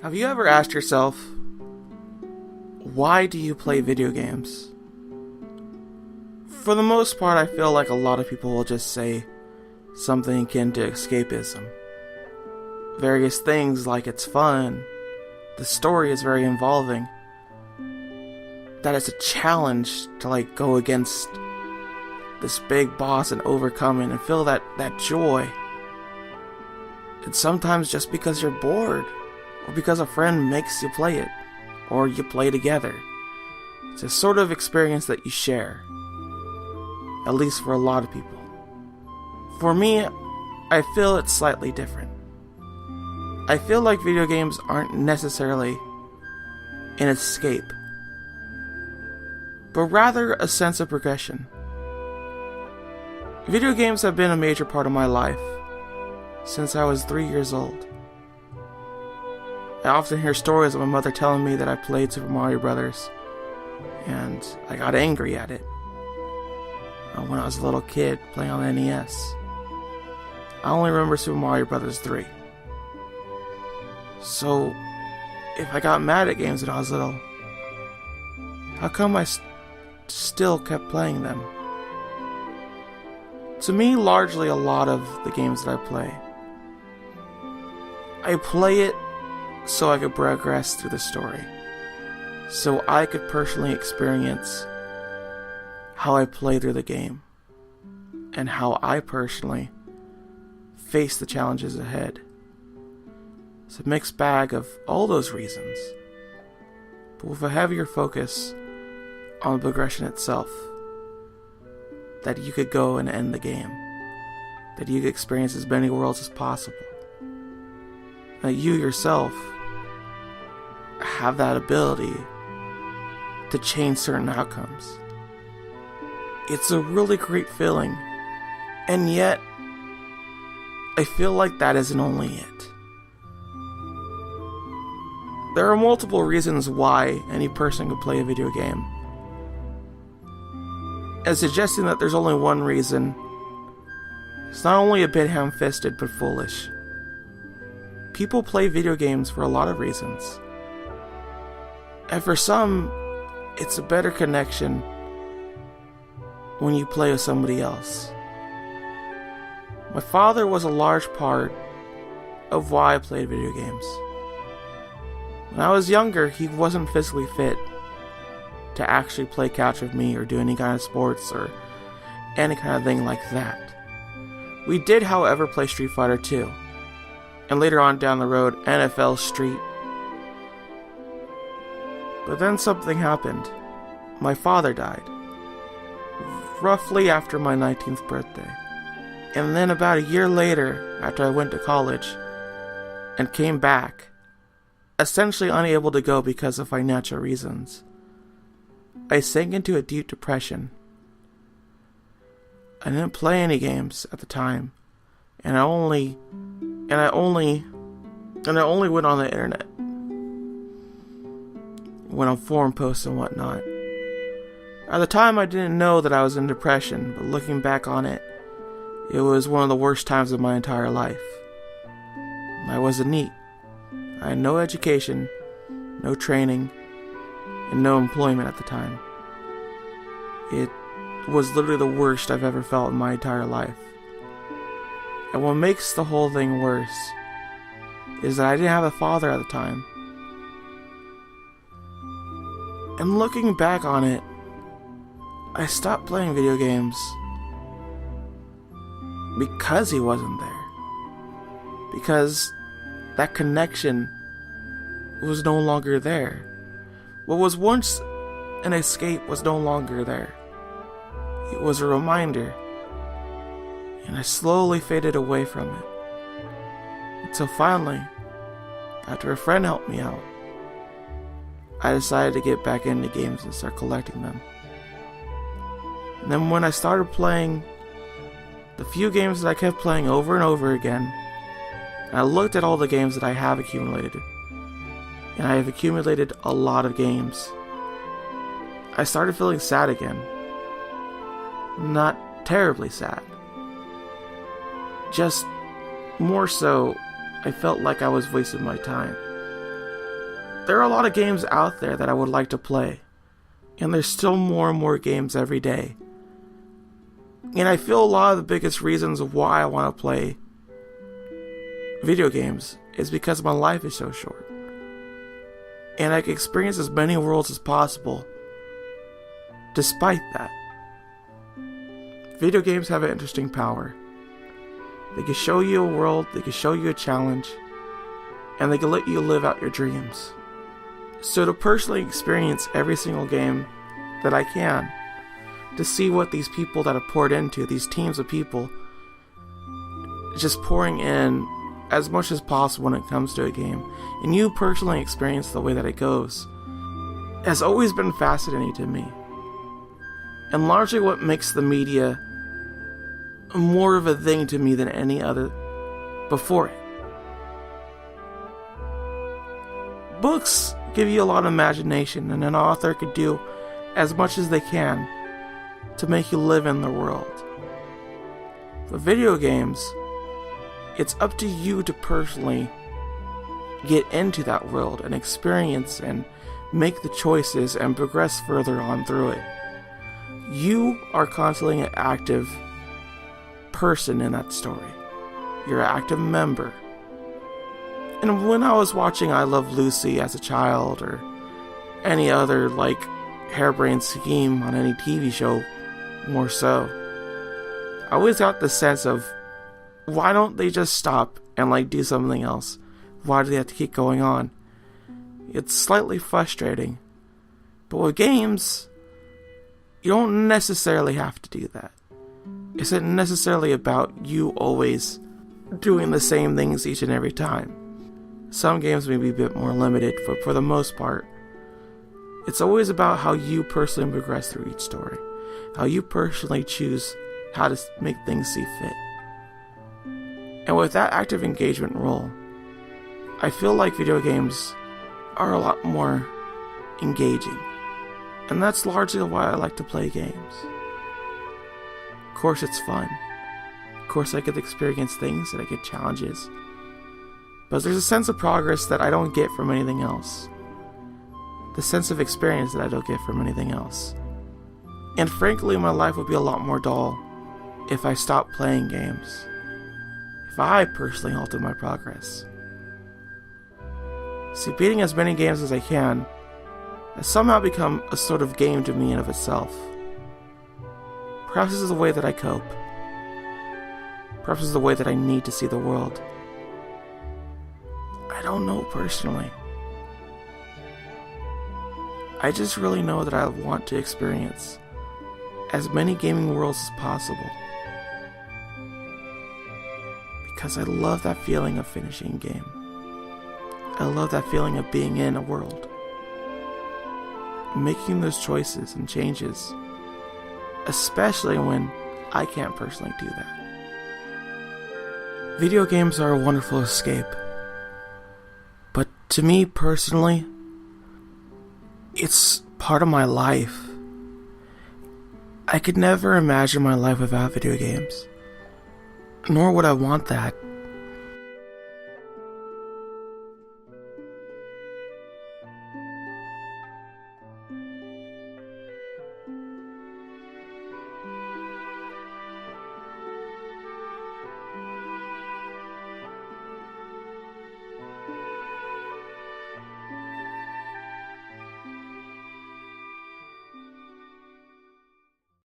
Have you ever asked yourself, why do you play video games? For the most part, I feel like a lot of people will just say something akin to escapism. Various things like it's fun, the story is very involving, that it's a challenge to go against this big boss and overcome it and feel that joy. It's sometimes just because you're bored, or because a friend makes you play it, or you play together. It's a sort of experience that you share, at least for a lot of people. For me, I feel it's slightly different. I feel like video games aren't necessarily an escape, but rather a sense of progression. Video games have been a major part of my life since I was 3 years old. I often hear stories of my mother telling me that I played Super Mario Brothers, and I got angry at it when I was a little kid playing on the NES. I only remember Super Mario Brothers 3. So, if I got mad at games when I was little, how come I still kept playing them? To me, largely a lot of the games that I play it so I could progress through the story, so I could personally experience how I play through the game, and how I personally face the challenges ahead. It's a mixed bag of all those reasons, but with a heavier focus on the progression itself, that you could go and end the game, that you could experience as many worlds as possible, that you yourself have that ability to change certain outcomes. It's a really great feeling, and yet I feel like that isn't only it. There are multiple reasons why any person could play a video game, and suggesting that there's only one reason is not only a bit ham-fisted but foolish. People play video games for a lot of reasons, and for some, it's a better connection when you play with somebody else. My father was a large part of why I played video games. When I was younger, he wasn't physically fit to actually play catch with me or do any kind of sports or any kind of thing like that. We did, however, play Street Fighter II, and later on down the road, NFL Street. But then something happened. My father died, roughly after my 19th birthday. And then about a year later, after I went to college and came back, essentially unable to go because of financial reasons, I sank into a deep depression. I didn't play any games at the time, and I only went on the internet, went on forum posts and whatnot. At the time, I didn't know that I was in depression, but looking back on it, it was one of the worst times of my entire life. I wasn't neat. I had no education, no training, and no employment at the time. It was literally the worst I've ever felt in my entire life. And what makes the whole thing worse is that I didn't have a father at the time. And looking back on it, I stopped playing video games because he wasn't there. Because that connection was no longer there. What was once an escape was no longer there. It was a reminder, and I slowly faded away from it. Until finally, after a friend helped me out, I decided to get back into games and start collecting them. And then when I started playing the few games that I kept playing over and over again, and I looked at all the games that I have accumulated, and I have accumulated a lot of games, I started feeling sad again. Not terribly sad. Just more so, I felt like I was wasting my time. There are a lot of games out there that I would like to play, and there's still more and more games every day. And I feel a lot of the biggest reasons of why I want to play video games is because my life is so short. And I can experience as many worlds as possible despite that. Video games have an interesting power. They can show you a world, they can show you a challenge, and they can let you live out your dreams. So to personally experience every single game that I can, to see what these people that have poured into, these teams of people, just pouring in as much as possible when it comes to a game, and you personally experience the way that it goes, has always been fascinating to me. And largely what makes the media more of a thing to me than any other before it. Books give you a lot of imagination, and an author could do as much as they can to make you live in the world. For video games, it's up to you to personally get into that world and experience and make the choices and progress further on through it. You are constantly an active person in that story. You're an active member. And when I was watching I Love Lucy as a child, or any other harebrained scheme on any TV show, more so, I always got the sense of, why don't they just stop and do something else? Why do they have to keep going on? It's slightly frustrating. But with games, you don't necessarily have to do that. It's not necessarily about you always doing the same things each and every time. Some games may be a bit more limited, but for the most part, it's always about how you personally progress through each story. How you personally choose how to make things see fit. And with that active engagement role, I feel like video games are a lot more engaging. And that's largely why I like to play games. Of course, it's fun. Of course, I get to experience things and I get challenges. But there's a sense of progress that I don't get from anything else. The sense of experience that I don't get from anything else. And frankly, my life would be a lot more dull if I stopped playing games. If I personally halted my progress. See, beating as many games as I can has somehow become a sort of game to me in of itself. Perhaps this is the way that I cope. Perhaps this is the way that I need to see the world. I don't know personally. I just really know that I want to experience as many gaming worlds as possible. Because I love that feeling of finishing a game. I love that feeling of being in a world. Making those choices and changes. Especially when I can't personally do that. Video games are a wonderful escape. But to me personally, it's part of my life. I could never imagine my life without video games. Nor would I want that.